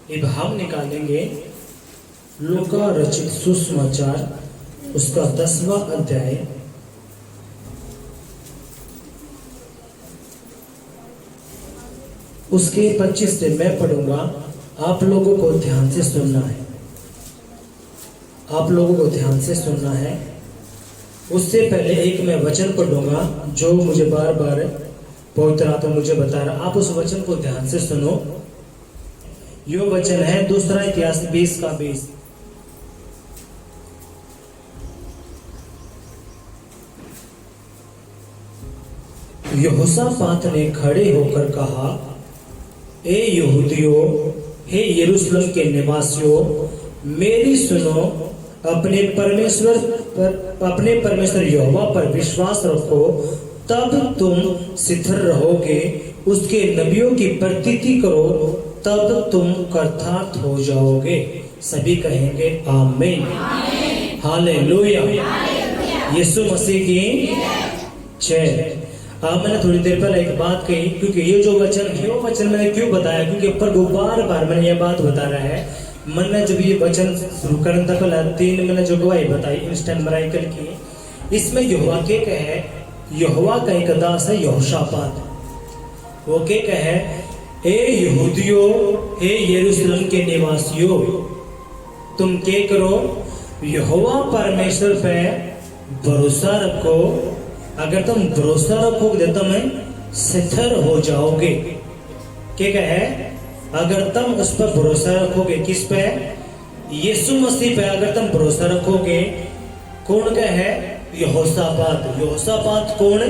अब हम निकालेंगे लूका रचित सुसमाचार उसका 10वां अध्याय उसके 25 से मैं पढ़ूंगा। आप लोगों को ध्यान से सुनना है, आप लोगों को ध्यान से सुनना है। उससे पहले एक मैं वचन पढ़ूंगा जो मुझे बार बार पवित्र आत्मा मुझे बता रहा। आप उस वचन को ध्यान से सुनो। यो वचन है दूसरा इतिहास 20 का 20। यहोशापात ने खड़े होकर कहा, ए यहूदियों, हे यरूशलेम के निवासियों, मेरी सुनो। अपने परमेश्वर यहोवा पर विश्वास रखो, तब तुम स्थिर रहोगे। उसके नबियों की प्रतीति करो, तब तुम कृतार्थ हो जाओगे। सभी कहेंगे आमीन, हालेलुया, यीशु मसीह की जय। मैंने थोड़ी देर पहले एक बात कही, क्योंकि ये जो वचन है वो वचन मैंने क्यों बताया, क्योंकि प्रभु बार बार मैंने ये बात बता रहा है। मैंने जब ये वचन शुरू करने तक पहले 3 मैंने जो गवाही बताई इंस्टेंट मिरेकल की, इसमें यहोवा के कहे, यहोवा का एक दास है यहोशापात, वो के कहे, ए यहूदियों, हे यरूशलेम के निवासियों, तुम के करो, यहोवा परमेश्वर पे भरोसा रखो। अगर तुम भरोसा रखोगे तो तुम स्थिर हो जाओगे। क्या कहे? अगर तुम उस पर भरोसा रखोगे, किस पे? यीशु मसीह पे अगर तुम भरोसा रखोगे। कौन का है? यहोशापात। यहोशापात कौन?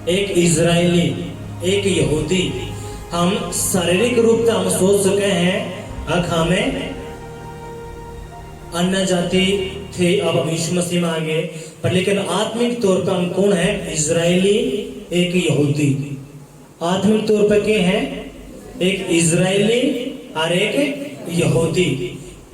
एक इजरायली, एक यहूदी। हम शारीरिक रूप से हम सोच सके हैं अखा में अन्य जाति थे, अब हम यीशु मसीह में आ गए, पर लेकिन आत्मिक तौर पर हम कौन है? इजरायली, एक यहूदी। आत्मिक तौर पर क्या है? एक इजरायली और एक यहूदी।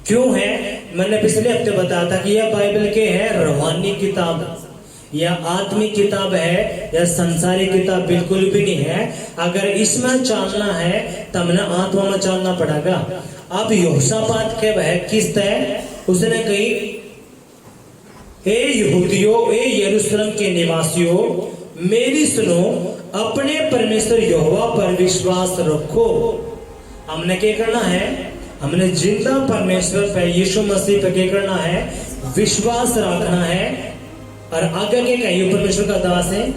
क्यों है? मैंने पिछले हफ्ते बताया था कि यह बाइबल के है रूहानी किताब, या आत्मिक किताब है, या संसारिक किताब बिल्कुल भी नहीं है। अगर इसमें चलना है तब हमने आत्मा में चलना पड़ेगा। अब यहोशापात के वह किस्त है, उसने कही, ए यहूदियों, ए यरूशलेम के निवासियों, मेरी सुनो। अपने परमेश्वर यहोवा पर विश्वास रखो। हमने क्या करना है? हमने जिंदा परमेश्वर पे, यीशु मसीह पे क्या करना है? विश्वास रखना है। और आगे के कहिए, परमेश्वर का दास है,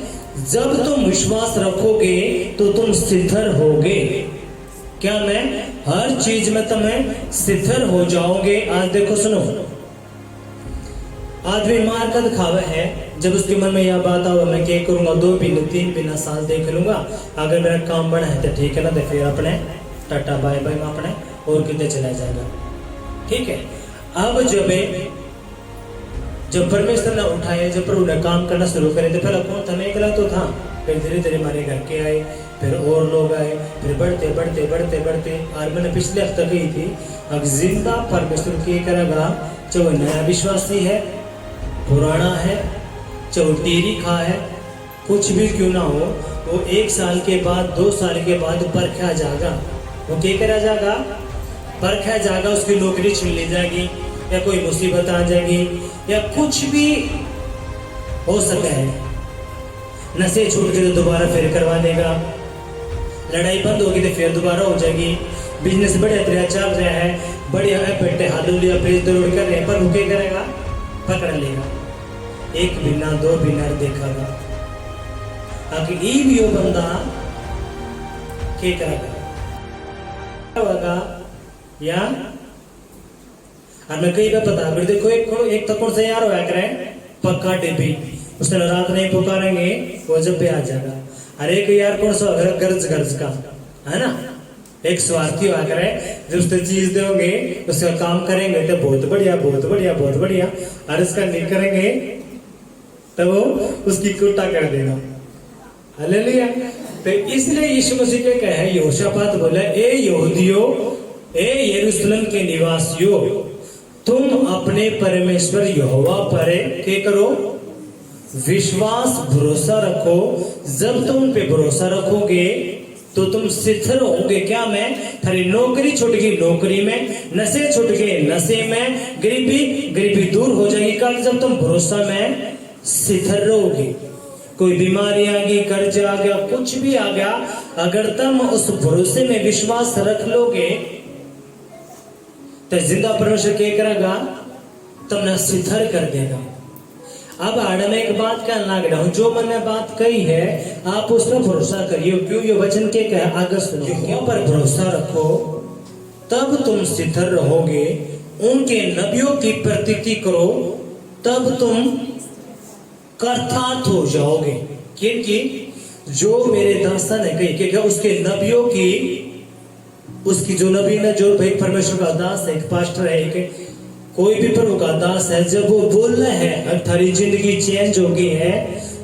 जब तुम विश्वास रखोगे तो तुम स्थिर होगे। क्या मैं? हर चीज में तुम्हें स्थिर हो जाओगे। आज देखो सुनो, आदमी मार कर दिखावे है, जब उसके मन में यह बात आओ, मैं क्या करूंगा, 2 महीने 3 महीना साल देख लूंगा, अगर मेरा काम बना है तो ठीक है ना, तो फिर अपने टाटा बाय बाय में अपने और कितने चला जाएगा। ठीक है। अब जब परमेश्वर ने उठाए, जब प्रभु ने काम करना शुरू करे, तो पहले कौन था? मैं अकेला तो था। फिर धीरे धीरे हमारे घर के आए, फिर और लोग आए, फिर बढ़ते बढ़ते बढ़ते बढ़ते। और मैंने पिछले हफ्ते कही थी, अब जिंदा परमेश्वर क्या करेगा? चाहे वो नया विश्वासी है, पुराना है, चाहे टेरी खा है, कुछ भी क्यों ना हो, वो 1 साल के बाद, 2 साल के बाद परखा जाएगा। वो क्या करा जाएगा? परखा जाएगा। उसकी नौकरी छीन ली जाएगी, या कोई मुसीबत आ जाएगी, या कुछ भी हो सकता है। नशे छूट के तो दोबारा फिर करवा देगा, लड़ाई बंद होगी तो फिर दोबारा हो जाएगी, बिजनेस बढ़िया तरह चल रहा है, बढ़िया पेटे हालूलिया पेज दौड़ कर रहे हैं, पर वो क्या करेगा? पकड़ लेगा। 1 बिना 2 बिना देखागा। अगर यो बंदा क्या करेगा? या और मैं कई बार बता, फिर देखो एक तो कौन सा यार होया करे, पक्का डिब्बी, उसने रात नहीं पुकारेंगे, वो जब पे आ जाएगा। अरे एक यार कौन सा गर्ज का है ना, एक स्वार्थी होया करे, जब उसने चीज दोगे, उसका काम करेंगे तो बहुत बढ़िया बहुत बढ़िया बहुत बढ़िया, और इसका नहीं करेंगे तो वो उसकी कुटा कर देगा। हालेलुया। तो इसलिए यीशु मसीह के कहे, यहोशापात बोले, ए यहूदियों, ए यरूशलेम के निवासियों, तुम अपने परमेश्वर यहोवा पर क्या करो? विश्वास, भरोसा रखो। जब तुम उन पे भरोसा रखोगे तो तुम सिद्ध रहोगे क्या में? थारी नौकरी छूट गई नौकरी में, नशे छूट गए नशे में, गरीबी दूर हो जाएगी कल जब तुम भरोसा में सिद्ध रहोगे। कोई बीमारी आ गई, कर्ज आ गया, कुछ भी आ गया, अगर तुम उस भरोसे में विश्वास रख लोगे तो जिंदा परमेश्वर क्या करेगा? तुमने सिद्ध कर देगा। अब आड़ में एक बात कहने लग रहा हूं, जो मैंने बात कही है आप उस पर भरोसा करिए। क्यों? ये वचन के क्या है? आगे सुनो। यहोवा पर भरोसा रखो तब तुम सिद्ध रहोगे, उनके नबियों की प्रतीति करो तब तुम कर्तार्थ हो जाओगे। क्योंकि जो मेरे दास्ता ने कही कि क्या उसके नबियों की, उसकी जो नबी ने, जो भाई परमेश्वर का दास है, एक पास्टर है, एक कोई भी प्रभु का दास है, जब वो बोल रहे हैं अब थारी जिंदगी चेंज हो गई है,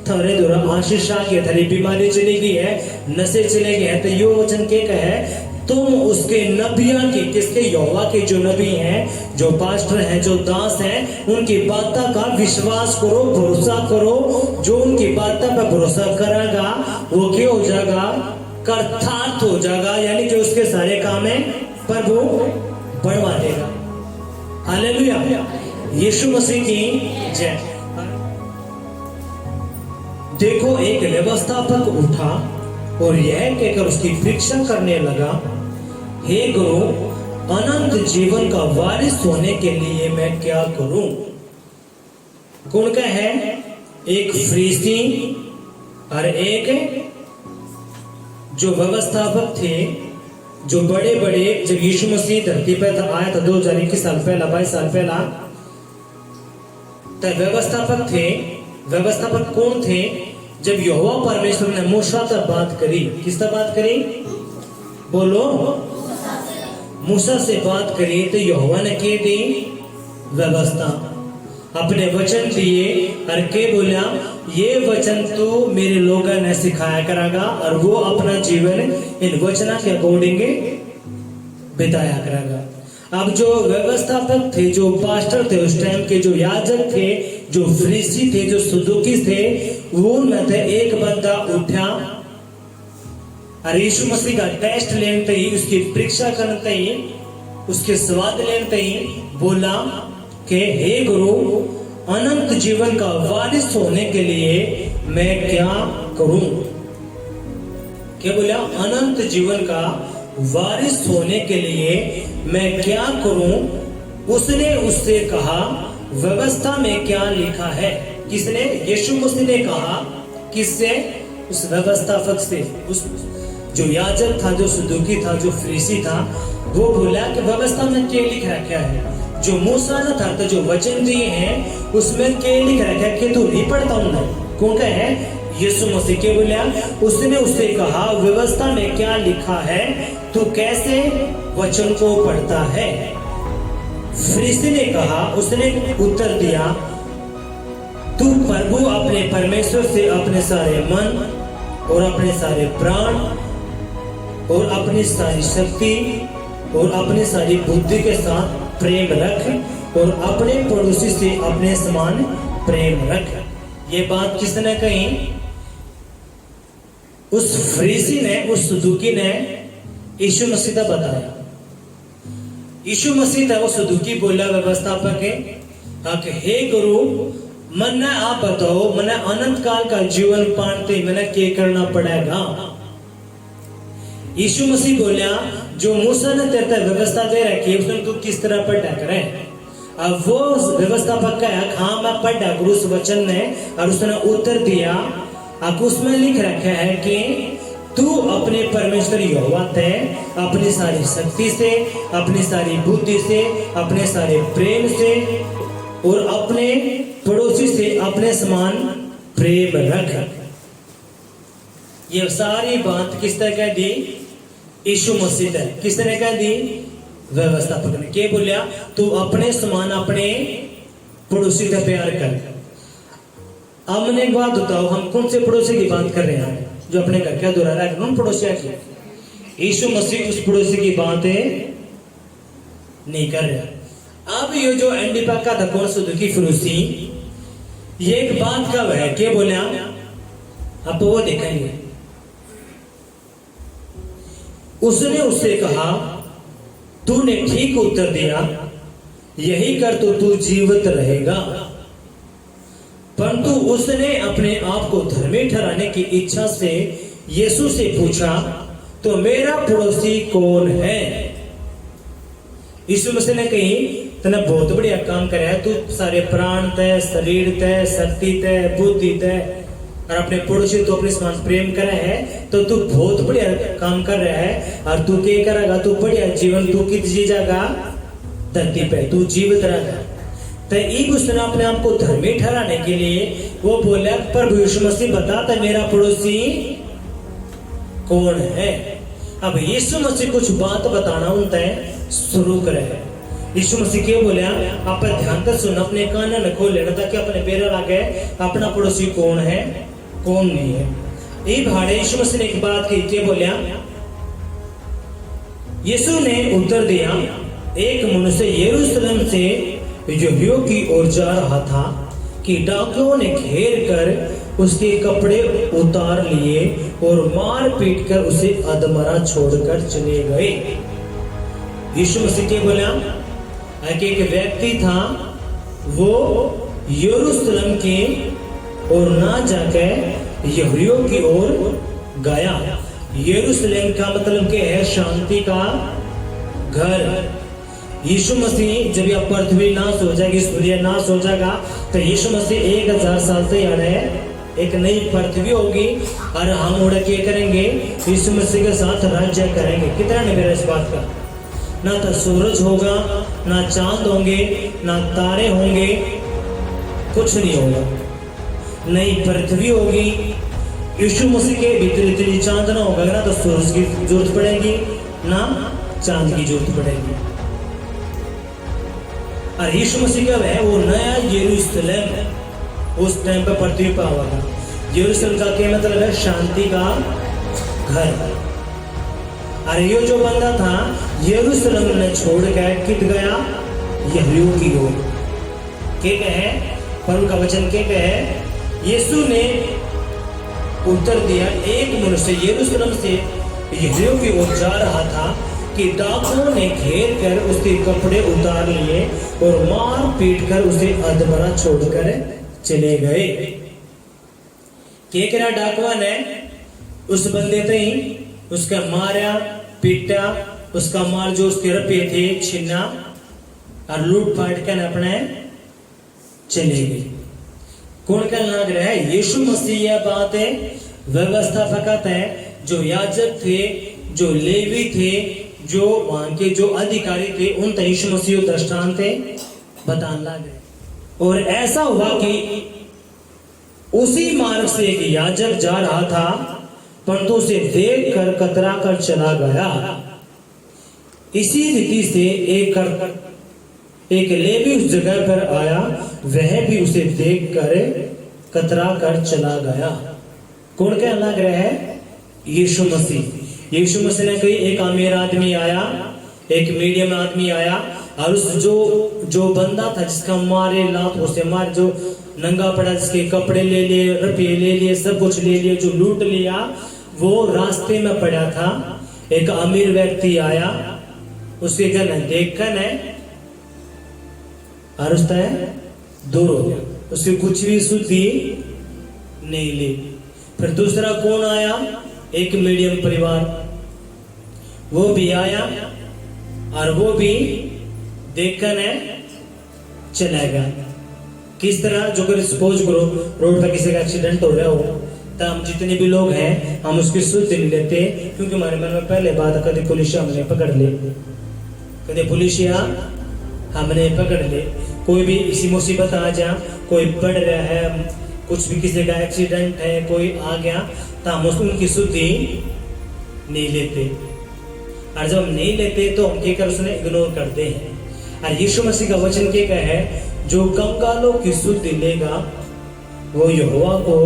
थारे द्वारा आशीष आ गई, थारी बीमारी चली गई है, नशे चले गए हैं, तो यो वचन के कहे तुम उसके नबियों के, किसके? यहोवा के जो नबी हैं, जो पास्टर हैं, जो दास हैं, उनकी बातों का विश्वास करो, भरोसा करो। जो उनकी बातों पर भरोसा करेगा वो क्या हो जाएगा? कर्तार्थ हो जाएगा, यानी कि उसके सारे काम है प्रभु बढ़वा देगा। हालेलुया, यीशु मसीह की जय। देखो एक व्यवस्थापक उठा और यह कहकर उसकी परीक्षा करने लगा, हे गुरु, अनंत जीवन का वारिस होने के लिए मैं क्या करूं? कौन का है? एक फरीसी और एक जो व्यवस्थापक थे, जो बड़े बड़े, जब यीशु मसीह धरती पर आया था 2021 साल पहला, 22 साल पहला, तब व्यवस्थापक थे। व्यवस्थापक कौन थे? जब यहोवा परमेश्वर ने मूसा से बात करी, किससे बात करी? बोलो, मूसा से बात करी, तो यहोवा ने क्या दी? व्यवस्था, अपने वचन दिए और के बोला ये वचन तो मेरे लोगों ने सिखाया करेगा और वो अपना जीवन इन वचना के अकॉर्डिंग बिताया करेगा। अब जो व्यवस्थापक थे, जो पास्टर थे उस टाइम के, जो याजक थे, जो फरीसी थे, जो सदूकी थे, वो में थे एक बंदा उठा और यीशु मसीह का टेस्ट लेने ही, उसकी परीक्षा करते ही, उसके स्वाद लेते ही बोला कि हे गुरु, अनंत जीवन का वारिस होने के लिए मैं क्या करूं? क्या बोला? अनंत जीवन का वारिस होने के लिए मैं क्या करूं? उसने उससे कहा, व्यवस्था में क्या लिखा है? किसने? यीशु मसीह ने कहा। किससे? उस व्यवस्थापक से, उस जो याजक था, जो सदूकी था, जो फरीसी था, वो बोला कि व्यवस्था में क्या लिख रखा है? जो मूसा ने था, तो जो वचन दिए हैं उसमें क्या लिख रखा है कि तू नहीं पढ़ता हूं? कौन का है? यीशु मसीह के बोला। उसने उससे कहा, व्यवस्था में क्या लिखा है? तू कैसे वचन को पढ़ता है? फरीसी ने कहा, उसने उत्तर दिया, तू प्रभु अपने परमेश्वर से अपने सारे मन और अपने सारे प्राण और अपनी सारी शक्ति और अपनी सारी बुद्धि के साथ प्रेम रख और अपने पड़ोसी से अपने समान प्रेम रख। ये बात किसने कही? उस फरीसी ने, उस सदूकी ने यीशु मसीह का बताया। यीशु मसीह था, वो सदूकी बोला व्यवस्थापक है, हे गुरु, मन्ने आप बताओ, मैंने अनंत काल का जीवन पाने मैंने क्या करना पड़ेगा? यीशु मसीह बोला, जो मूसा ने तेरे तक व्यवस्था दे रखी है उसमें तू किस तरह पढ़ा करे? अब वो व्यवस्थापक का हाँ मैं पढ़ा करूं उस वचन ने, और उसने उत्तर दिया, अब उसमें लिख रखा है कि तू अपने परमेश्वर यहोवा ते अपनी सारी शक्ति से, अपनी सारी बुद्धि से, अपने सारे प्रेम से और अपने पड़ोसी से अपने समान प्रेम रख। ये सारी बात किसने कह दी? यीशु मसीह ने। किसने कह दी? व्यवस्थापक ने। क्या बोलिया? तू अपने समान अपने पड़ोसी का प्यार कर। अब मैंने एक बात बताओ, हम कौन से पड़ोसी की बात कर रहे हैं? जो अपने घर का दोहरा रहा है, कौन पड़ोसिया की? यीशु मसीह उस पड़ोसी की बातें नहीं कर रहा। अब ये जो एंडीपा का था, कौन सदूकी फरीसी, ये एक बात का है। क्या बोला? अब वो देखेंगे उसने उससे कहा, तूने ठीक उत्तर दिया, यही कर तो तू जीवित रहेगा। परंतु उसने अपने आप को धर्मी ठहराने की इच्छा से यीशु से पूछा, तो मेरा पड़ोसी कौन है? यीशु मसीह ने कही, तूने बहुत बढ़िया काम कराया, तू सारे प्राण तय, शरीर तय, शक्ति तय, बुद्धि तय और अपने पड़ोसी तो अपने समान प्रेम करा है, तो तू बहुत बढ़िया काम कर रहा है। और तू क्या करेगा? तू बढ़िया जीवन तू कित जी जाएगा? धरती पे तू जीवित रहेगा। तो एक उसने अपने आप को धर्मी ठहराने के लिए वो बोला, प्रभु यीशु मसीह बता तो मेरा पड़ोसी कौन है? अब यीशु मसीह कुछ बात बताना उनते शुरू करे। यीशु मसीह क्या बोलिया? आप ध्यान से सुन, अपने कान न खोल लेना ताकि अपने पैर लागे अपना पड़ोसी कौन है कौन नहीं है। ये भाड़े यीशु मसीह ने एक बात की, क्या बोलिया? यीशु ने उत्तर दिया, एक मनुष्य यरूशलेम से यहूदियों की ओर जा रहा था कि डाकुओं ने घेर कर उसके कपड़े उतार लिए और मार पीट कर उसे अधमरा छोड़कर चले गए। यीशु मसीह क्या बोला? एक व्यक्ति था, वो यरूशलेम के और ना जाकर यहूदियों की ओर गया। यरूशलेम का मतलब क्या है? शांति का घर। यीशु मसीह जब यह पृथ्वी नाश हो जाएगी, सूर्य नाश हो जाएगा, तो यीशु मसीह 1000 साल से आ रहे हैं, एक नई पृथ्वी होगी और हम उड़ के करेंगे, यीशु मसीह के साथ राज्य करेंगे। कितना नहीं मेरा इस बात का? ना तो सूरज होगा, ना चांद होंगे, ना तारे होंगे, कुछ नहीं होगा। नई पृथ्वी होगी, यीशु मसीह के भीतर इतनी चांद ना होगा, ना तो सूरज की जरूरत पड़ेगी ना चांद की जरूरत पड़ेगी। और यीशु मसीह का है वो नया यरूशलेम उस टाइम पर पृथ्वी पर होगा। यरूशलेम का क्या मतलब है? शांति का घर। और ये जो बंदा था यरूशलेम ने छोड़ के कित गया? यहूदियों की ओर। क्या कहे? प्रभु का वचन क्या कहे? यीशु ने उत्तर दिया, एक मनुष्य यरूशलेम से यहूदियों की ओर जा रहा था कि डाकुओं ने घेर कर उसके कपड़े उतार लिए और मार पीट कर उसे अधमरा छोड़कर चले गए। क्या करा डाकुआ ने? उस बंदे ते उसका मारा पीटा, उसका माल जो उसके रुपये थे छीना और लूट पाट कर अपने चले गए। कौन का लग रहा है? यीशु मसीह यह बात है व्यवस्थापक है, जो याजक थे, जो लेवी थे, जो वहां के जो अधिकारी थे, उन यीशु मसीह दृष्टांत बताने लगे। और ऐसा हुआ कि उसी मार्ग से एक याजक जा रहा था, परंतु उसे देख कर कतरा कर चला गया। इसी रीति से एक लेवी उस जगह पर आया, वह भी उसे देख कर कतरा कर चला गया। कौन क्या लग रहा है? यीशु मसीह। यीशु मसीह ने कही, एक अमीर आदमी आया, एक मीडियम आदमी आया, और उस जो बंदा था जिसका मारे लात उसे मार, जो नंगा पड़ा, जिसके कपड़े ले लिए, रुपये ले लिए, सब कुछ ले लिए, जो लूट लिया, वो रास्ते में पड़ा था। एक अमीर व्यक्ति आया, उसके घर देख कर और उसका दूर हो गया, उसकी कुछ भी शुद्धि नहीं ली। फिर दूसरा कौन आया? एक मीडियम परिवार, वो भी आया और वो भी देखकर चला गया। किस तरह? जो कर सपोज करो रोड पर किसी का एक्सीडेंट हो रहा हो, तो हम जितने भी लोग हैं हम उसकी शुद्ध नहीं लेते, क्योंकि हमारे मन में पहले बात, कभी पुलिस हमने पकड़ ले, कभी पुलिस हमने पकड़ ले, कोई भी इसी मुसीबत आ जा, कोई पड़ रहा है, कुछ भी किसी का एक्सीडेंट है, कोई आ गया, तो हम उनकी शुद्धि नहीं लेते। और जब हम नहीं लेते तो हम क्या कर उसने इग्नोर करते हैं। और यीशु मसीह का वचन क्या है? जो कंगालों की शुद्धि लेगा वो यहोवा को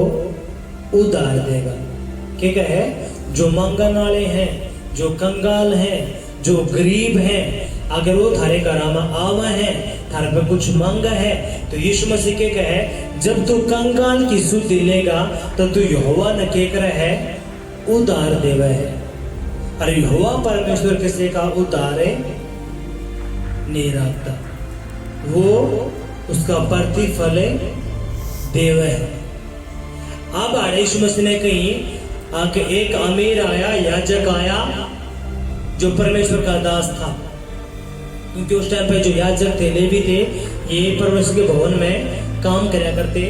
उधार देगा। क्या है? जो मंगन वाले हैं, जो कंगाल हैं, जो गरीब हैं, अगर वो थारे घरामा आवा है, थारे पे कुछ मांगा है, तो यीशु मसीह क्या कहे? जब तू कंगाल की शुद्धि लेगा तो तू यहोवा ने क्या करे है? उधार देवा है। और यहोवा परमेश्वर किसी का उतारे नहीं रखता, वो उसका प्रतिफल देव है। अब यीशु मसीह ने कही आके एक अमीर आया, याजक आया जो परमेश्वर का दास था, क्योंकि उस टाइम पे जो याजक थे, लेवी थे, ये परमेश्वर के भवन में काम करया करते।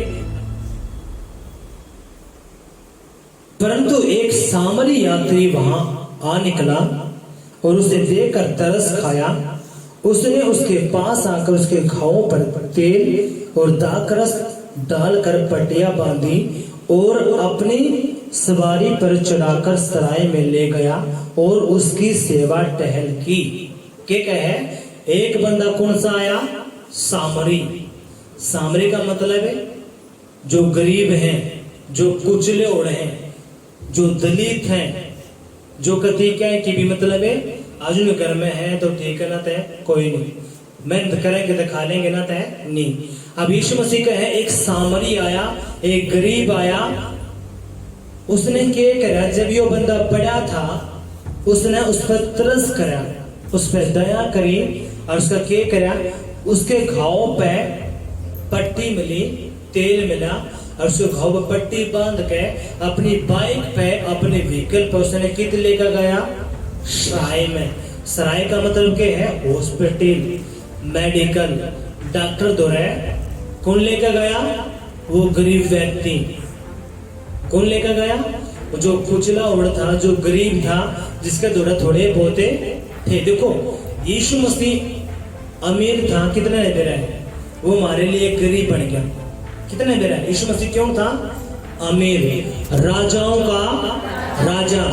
परंतु एक सामरी यात्री वहां आ निकला और उसे देखकर तरस खाया। उसने उसके पास आकर उसके घावों पर तेल और दाखरस डालकर पट्टियां बांधी और अपनी सवारी पर चढ़ाकर सराय में ले गया और उसकी सेवा टहल की। क्या कहे? एक बंदा कौन सा आया? सामरी। सामरी का मतलब है जो गरीब हैं, जो कुचले उड़े हैं, जो दलित हैं, जो कति क्या है कि भी मतलब है आज उन घर में है तो ठीक है ना, तय कोई नहीं, मेहनत करेंगे तो खा लेंगे ना, तय नहीं। अब यीशु मसीह का है एक सामरी आया, एक गरीब आया। उसने क्या करा? जब यो बंदा पड़ा था उसने उस पर तरस करा, उस पर दया करी और उसका क्या करा? उसके घावों पे पट्टी मिली, तेल मिला और उसके घाव पर पट्टी बांध के अपनी बाइक पे, अपने व्हीकल पे उसने कित लेकर गया? सराय में। सराय का मतलब क्या है? हॉस्पिटल, मेडिकल, डॉक्टर दौरे। कौन लेकर गया? वो गरीब व्यक्ति। कौन लेकर गया? जो कुचला उड़ था, जो गरीब था, जिसके दौरे थोड़े बहुते थे। देखो यीशु मसीह अमीर था, कितने दे रहा है? वो हमारे लिए गरीब बन गया। कितने दे रहा है? यीशु मसीह क्यों था? अमीर, राजाओं का राजा,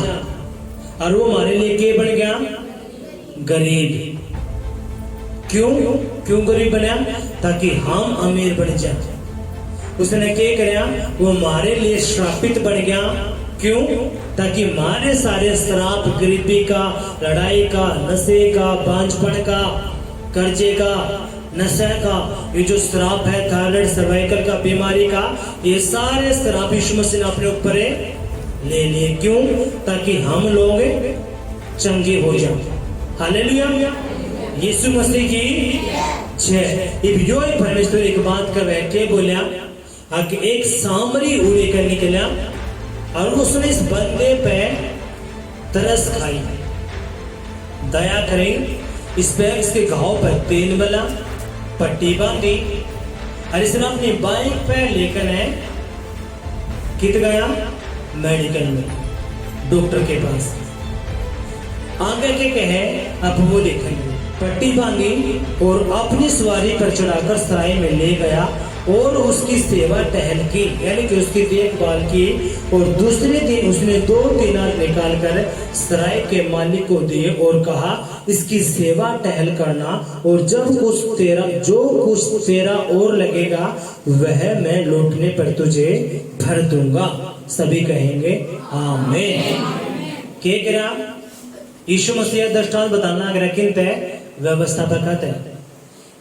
और वो हमारे लिए क्या बन गया? गरीब। क्यों? क्यों गरीब बना? ताकि हम अमीर बन जाए। उसने क्या किया? वो हमारे लिए श्रापित बन गया। क्यों? ताकि हमारे सारे श्राप, गरीबी का, लड़ाई का, नशे का, बांझपन का, कर्जे का, नशे का, ये जो श्राप है, थायराइड, सर्वाइकल का, बीमारी का, ये सारे श्राप यीशु मसीह ने अपने ऊपर ले लिए। क्यों? ताकि हम लोग चंगे हो जाए। हालेलुया, यीशु मसीह की जय। यो परमेश्वर एक बात कर रहे के बोलिया कि एक सामरी उड़े कर निकला और उसने इस बंदे पे तरस खाई, दया करें, इस पे इसके घाव पर तेल मिला, पट्टी बांधी और इसने अपनी बाइक पे लेकर है कित गया? मेडिकल में, डॉक्टर के पास। आगे के कहे अब वो देखेंगे। पट्टी बांधी और अपनी सवारी पर चढ़ाकर सराय में ले गया और उसकी सेवा टहल की, यानी कि उसकी देखभाल की। और दूसरे दिन उसने 2 दिनार निकालकर सराय के मालिक को दिए और कहा इसकी सेवा टहल करना, और जब जो कुछ तेरा और लगेगा वह मैं लौटने पर तुझे भर दूंगा। सभी कहेंगे आमीन। क्या करा? यीशु मसीह दृष्टांत बताना अगर किंत है व्यवस्थापक है।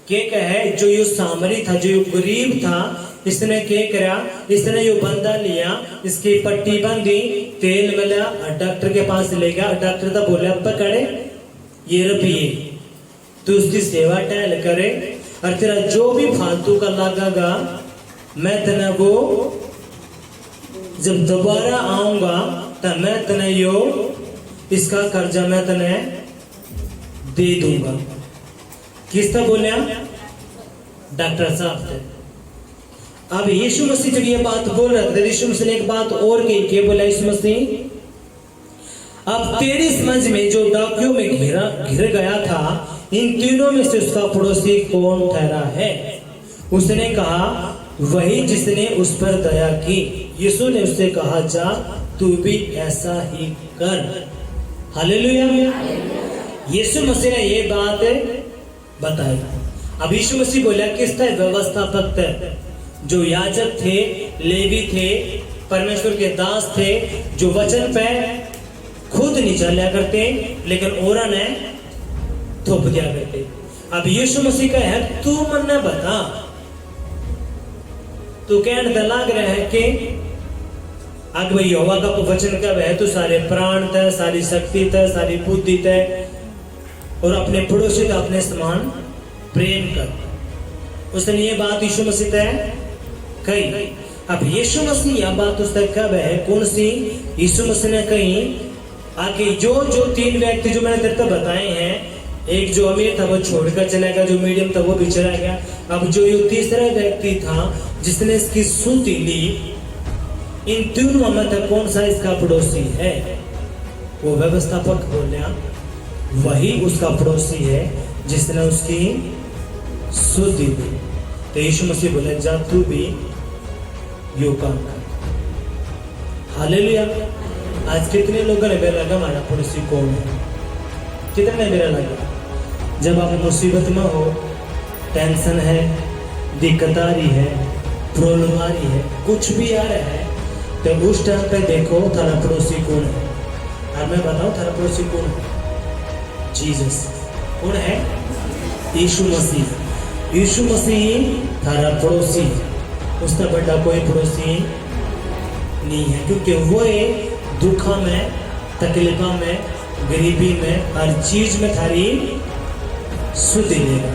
क्या कहे? जो ये सामरी था, जो गरीब था, इसने क्या करा? इसने ये बंदा लिया, इसकी पट्टी बांधी, तेल मिला, डॉक्टर के पास ले गया। डॉक्टर तो बोले पकड़े ये रुपये, तू उसकी सेवा टहल करे और तेरा जो भी फालतू का लगेगा मैं तेना वो जब दोबारा आऊंगा तो मैं तने यो इसका कर्जा मैं तने दे दूंगा। किसने बोलिया? डॉक्टर साहब थे। अब यीशु मसीह जब ये बात बोल रहे थे, यीशु मसीह ने एक बात और कही। क्या बोला यीशु मसीह? अब तेरी समझ में जो डाकियों में घिर गया था, इन तीनों में से उसका पड़ोसी कौन ठहरा है? उसने कहा वही जिसने उस पर दया की। यीशु ने उससे कहा जा तू भी ऐसा ही कर। हालेलुया। यीशु मसीह ने ये बात बताई। अब यीशु मसीह बोला किस तरह व्यवस्थापक थे, जो याजक थे, लेवी थे, परमेश्वर के दास थे, जो वचन पे खुद नहीं चला करते लेकिन औरा ने थोप दिया करते। अब यीशु मसीह का है तू मन बता, तू कहने लग रहा है कि आगे भाई यहोवा का वचन कब है तो सारे प्राण तय, सारी शक्ति तय, सारी बुद्धि तय, और अपने पड़ोसी का अपने समान प्रेम कर। उसने ये बात यीशु मसीह तय कही। अब यीशु मसीह यह बात उसने कब है, कौन सी यीशु मसीह ने कही? आगे जो जो 3 व्यक्ति जो मैंने तेरे को बताए हैं, एक जो अमीर था वो छोड़कर चला गया, जो मीडियम था वो भी चला गया। अब जो ये तीसरा व्यक्ति था जिसने इसकी सुधि ली, इन तीनों में से कौन सा इसका पड़ोसी है? वो व्यवस्थापक बोला वही उसका पड़ोसी है जिसने उसकी सुधि दी। तो यीशु मसीह बोले जा तू भी यो काम कर। हालेलुया। आज कितने लोगों ने मेरा लगा हमारा पड़ोसी कौन है? कितने ने मेरा लगा? जब आप मुसीबत में हो, टेंशन है, दिक्कत आ रही है, प्रॉब्लम आ रही है, कुछ भी आ रहा है, तो उस टाइम पे देखो थारा पड़ोसी कौन है। और मैं बताऊं थारा पड़ोसी कौन है? जीसस। कौन है? यीशु मसीह। यीशु मसीह थारा पड़ोसी, उसका बड़ा कोई पड़ोसी नहीं है, क्योंकि वो दुखा में, तकलीफा में, गरीबी में, हर चीज में थारी सुध लेगा।